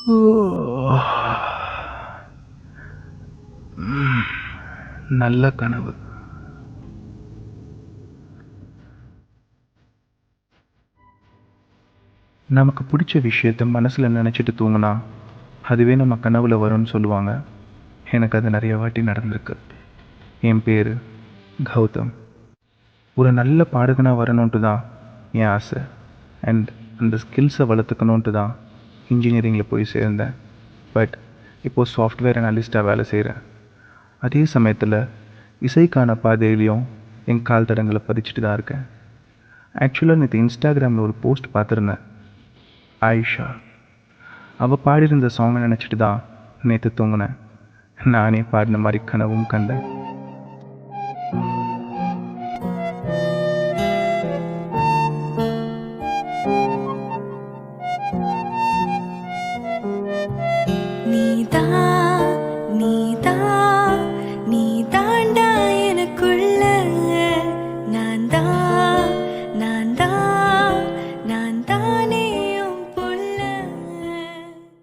ஓ! நல்ல கனவு. நமக்கு பிடிச்ச விஷயத்த மனசில் நினச்சிட்டு தூங்கினா அதுவே நம்ம கனவுல வரும்னு சொல்லுவாங்க. எனக்கு அது நிறைய வாட்டி நடந்திருக்கு. என் பேர் கௌதம். ஒரு நல்ல பாடகனாக வரணுன்ட்டு தான் என் ஆசை. அண்ட் அந்த ஸ்கில்ஸை வளர்த்துக்கணுன்ட்டு தான் இன்ஜினியரிங்கில் போய் சேர்ந்தேன். பட் இப்போது சாஃப்ட்வேர் அனலிஸ்ட்டாக வேலை செய்கிறேன். அதே சமயத்தில் இசைக்கான பாதையிலையும் என் கால் தடங்களை பதிச்சுட்டு தான் இருக்கேன். ஆக்சுவலாக நேற்று இன்ஸ்டாகிராமில் ஒரு போஸ்ட் பார்த்துருந்தேன். ஆயிஷா அவள் பாடியிருந்த சாங்கை நினச்சிட்டு தான் நேற்று தூங்கினேன். நானே பாடின மாதிரி கனவும் கண்டேன்.